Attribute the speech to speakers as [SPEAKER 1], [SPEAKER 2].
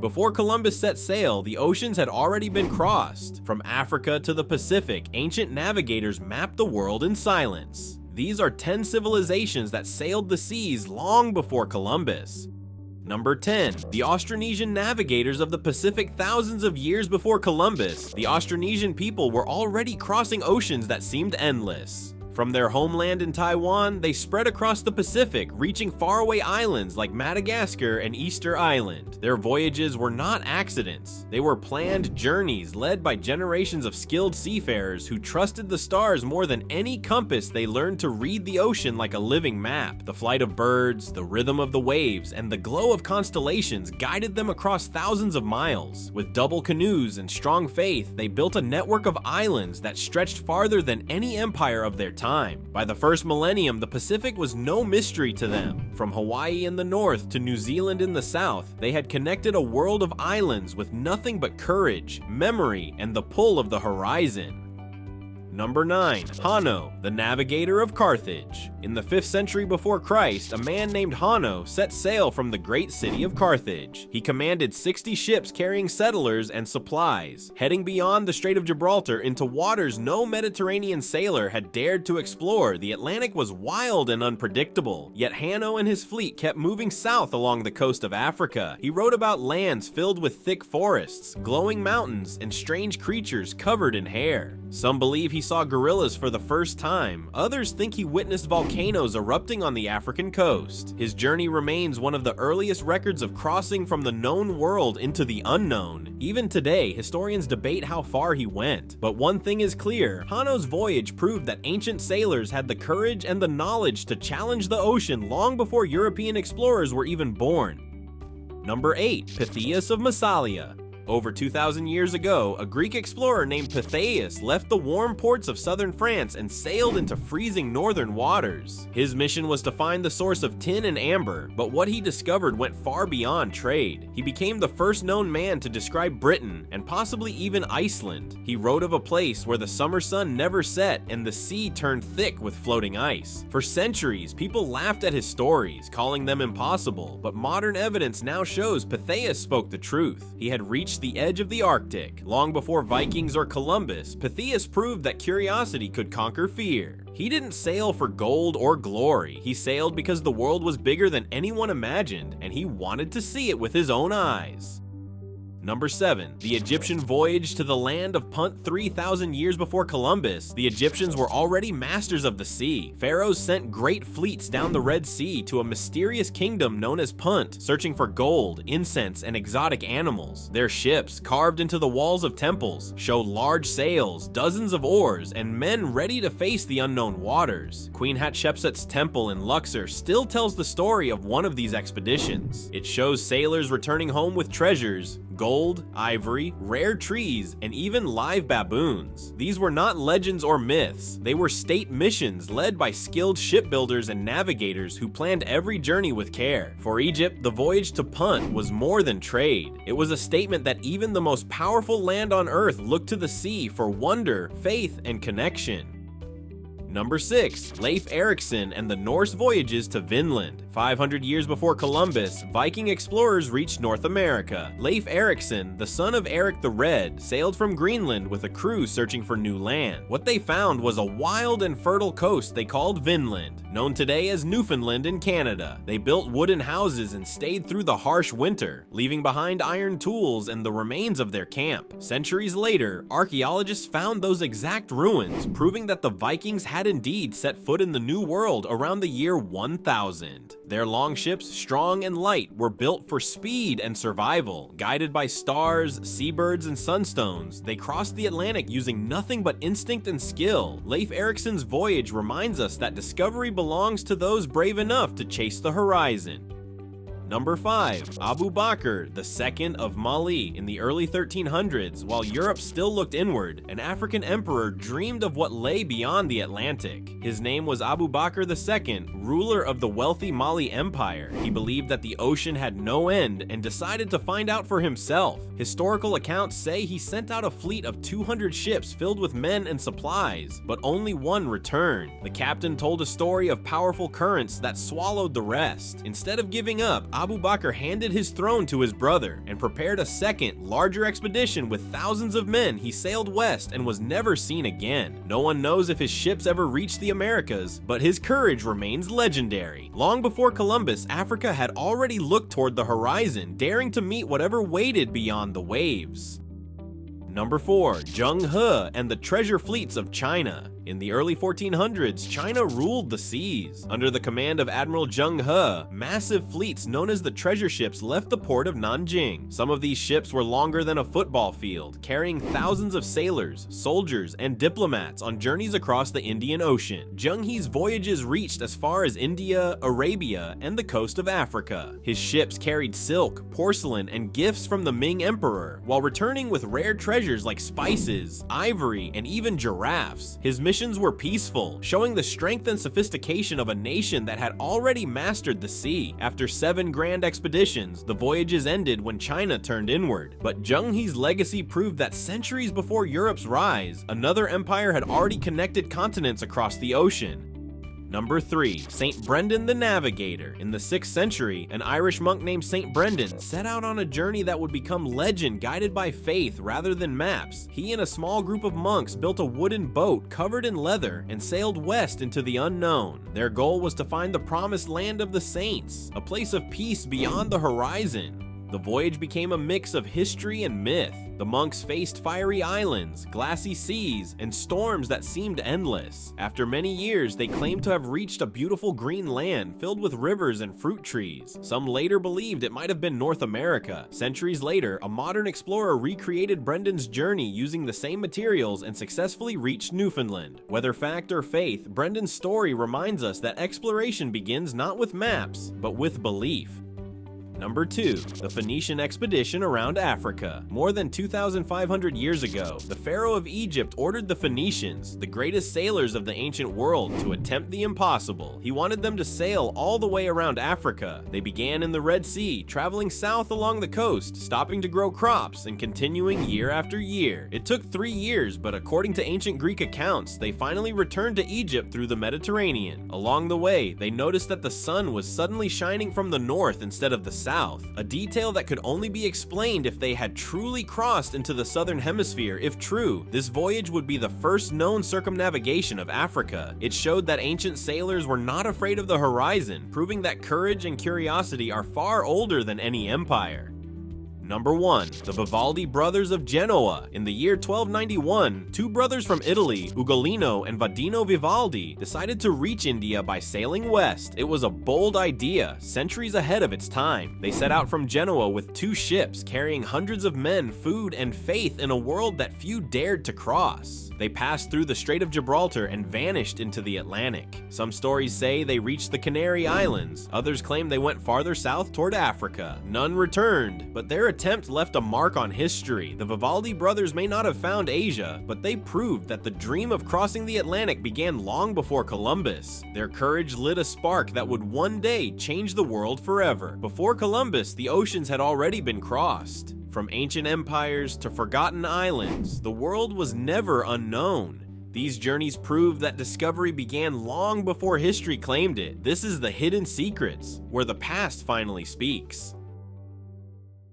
[SPEAKER 1] Before Columbus set sail, the oceans had already been crossed. From Africa to the Pacific, ancient navigators mapped the world in silence. These are 10 civilizations that sailed the seas long before Columbus. Number 10. The Austronesian navigators of the Pacific. Thousands of years before Columbus, the Austronesian people were already crossing oceans that seemed endless. From their homeland in Taiwan, they spread across the Pacific, reaching faraway islands like Madagascar and Easter Island. Their voyages were not accidents. They were planned journeys led by generations of skilled seafarers who trusted the stars more than any compass. They learned to read the ocean like a living map. The flight of birds, the rhythm of the waves, and the glow of constellations guided them across thousands of miles. With double canoes and strong faith, they built a network of islands that stretched farther than any empire of their time. By the first millennium, the Pacific was no mystery to them. From Hawaii in the north to New Zealand in the south, they had connected a world of islands with nothing but courage, memory, and the pull of the horizon. Number 9. Hanno, the Navigator of Carthage. In the 5th century before Christ, a man named Hanno set sail from the great city of Carthage. He commanded 60 ships carrying settlers and supplies, heading beyond the Strait of Gibraltar into waters no Mediterranean sailor had dared to explore. The Atlantic was wild and unpredictable, yet Hanno and his fleet kept moving south along the coast of Africa. He wrote about lands filled with thick forests, glowing mountains, and strange creatures covered in hair. Some believe he saw gorillas for the first time. Others think he witnessed volcanoes erupting on the African coast. His journey remains one of the earliest records of crossing from the known world into the unknown. Even today, historians debate how far he went. But one thing is clear, Hanno's voyage proved that ancient sailors had the courage and the knowledge to challenge the ocean long before European explorers were even born. Number 8. Pytheas of Massalia. Over 2,000 years ago, a Greek explorer named Pytheas left the warm ports of southern France and sailed into freezing northern waters. His mission was to find the source of tin and amber, but what he discovered went far beyond trade. He became the first known man to describe Britain, and possibly even Iceland. He wrote of a place where the summer sun never set and the sea turned thick with floating ice. For centuries, people laughed at his stories, calling them impossible, but modern evidence now shows Pytheas spoke the truth. He had reached the edge of the Arctic. Long before Vikings or Columbus, Pytheas proved that curiosity could conquer fear. He didn't sail for gold or glory. He sailed because the world was bigger than anyone imagined, and he wanted to see it with his own eyes. Number 7. The Egyptian voyage to the land of Punt. 3,000 years before Columbus, the Egyptians were already masters of the sea. Pharaohs sent great fleets down the Red Sea to a mysterious kingdom known as Punt, searching for gold, incense, and exotic animals. Their ships, carved into the walls of temples, showed large sails, dozens of oars, and men ready to face the unknown waters. Queen Hatshepsut's temple in Luxor still tells the story of one of these expeditions. It shows sailors returning home with treasures, gold, ivory, rare trees, and even live baboons. These were not legends or myths. They were state missions led by skilled shipbuilders and navigators who planned every journey with care. For Egypt, the voyage to Punt was more than trade. It was a statement that even the most powerful land on earth looked to the sea for wonder, faith, and connection. Number 6. Leif Erikson and the Norse voyages to Vinland. 500 years before Columbus, Viking explorers reached North America. Leif Erikson, the son of Eric the Red, sailed from Greenland with a crew searching for new land. What they found was a wild and fertile coast they called Vinland, known today as Newfoundland in Canada. They built wooden houses and stayed through the harsh winter, leaving behind iron tools and the remains of their camp. Centuries later, archaeologists found those exact ruins, proving that the Vikings had indeed set foot in the New World around the year 1000. Their longships, strong and light, were built for speed and survival. Guided by stars, seabirds, and sunstones, they crossed the Atlantic using nothing but instinct and skill. Leif Erikson's voyage reminds us that discovery belongs to those brave enough to chase the horizon. Number 5. Abu Bakr II of Mali. In the early 1300s, while Europe still looked inward, an African emperor dreamed of what lay beyond the Atlantic. His name was Abu Bakr II, ruler of the wealthy Mali Empire. He believed that the ocean had no end and decided to find out for himself. Historical accounts say he sent out a fleet of 200 ships filled with men and supplies, but only one returned. The captain told a story of powerful currents that swallowed the rest. Instead of giving up, Abu Bakr handed his throne to his brother and prepared a second, larger expedition with thousands of men. He sailed west and was never seen again. No one knows if his ships ever reached the Americas, but his courage remains legendary. Long before Columbus, Africa had already looked toward the horizon, daring to meet whatever waited beyond the waves. Number 4. Zheng He and the treasure fleets of China. In the early 1400s, China ruled the seas. Under the command of Admiral Zheng He, massive fleets known as the treasure ships left the port of Nanjing. Some of these ships were longer than a football field, carrying thousands of sailors, soldiers, and diplomats on journeys across the Indian Ocean. Zheng He's voyages reached as far as India, Arabia, and the coast of Africa. His ships carried silk, porcelain, and gifts from the Ming Emperor, while returning with rare treasures like spices, ivory, and even giraffes. His missions were peaceful, showing the strength and sophistication of a nation that had already mastered the sea. After 7 grand expeditions, the voyages ended when China turned inward. But Zheng He's legacy proved that centuries before Europe's rise, another empire had already connected continents across the ocean. Number 3. Saint Brendan the Navigator. In the 6th century, an Irish monk named Saint Brendan set out on a journey that would become legend, guided by faith rather than maps. He and a small group of monks built a wooden boat covered in leather and sailed west into the unknown. Their goal was to find the promised land of the saints, a place of peace beyond the horizon. The voyage became a mix of history and myth. The monks faced fiery islands, glassy seas, and storms that seemed endless. After many years, they claimed to have reached a beautiful green land filled with rivers and fruit trees. Some later believed it might have been North America. Centuries later, a modern explorer recreated Brendan's journey using the same materials and successfully reached Newfoundland. Whether fact or faith, Brendan's story reminds us that exploration begins not with maps, but with belief. Number 2. The Phoenician expedition around Africa. More than 2,500 years ago, the Pharaoh of Egypt ordered the Phoenicians, the greatest sailors of the ancient world, to attempt the impossible. He wanted them to sail all the way around Africa. They began in the Red Sea, traveling south along the coast, stopping to grow crops, and continuing year after year. It took 3 years, but according to ancient Greek accounts, they finally returned to Egypt through the Mediterranean. Along the way, they noticed that the sun was suddenly shining from the north instead of the south. A detail that could only be explained if they had truly crossed into the southern hemisphere. If true, this voyage would be the first known circumnavigation of Africa. It showed that ancient sailors were not afraid of the horizon, proving that courage and curiosity are far older than any empire. Number 1. The Vivaldi brothers of Genoa. In the year 1291, 2 brothers from Italy, Ugolino and Vadino Vivaldi, decided to reach India by sailing west. It was a bold idea, centuries ahead of its time. They set out from Genoa with 2 ships, carrying hundreds of men, food, and faith in a world that few dared to cross. They passed through the Strait of Gibraltar and vanished into the Atlantic. Some stories say they reached the Canary Islands. Others claim they went farther south toward Africa. None returned, but their attempt left a mark on history. The Vivaldi brothers may not have found Asia, but they proved that the dream of crossing the Atlantic began long before Columbus. Their courage lit a spark that would one day change the world forever. Before Columbus, the oceans had already been crossed. From ancient empires to forgotten islands, the world was never unknown. These journeys prove that discovery began long before history claimed it. This is the Hidden Secrets, where the past finally speaks.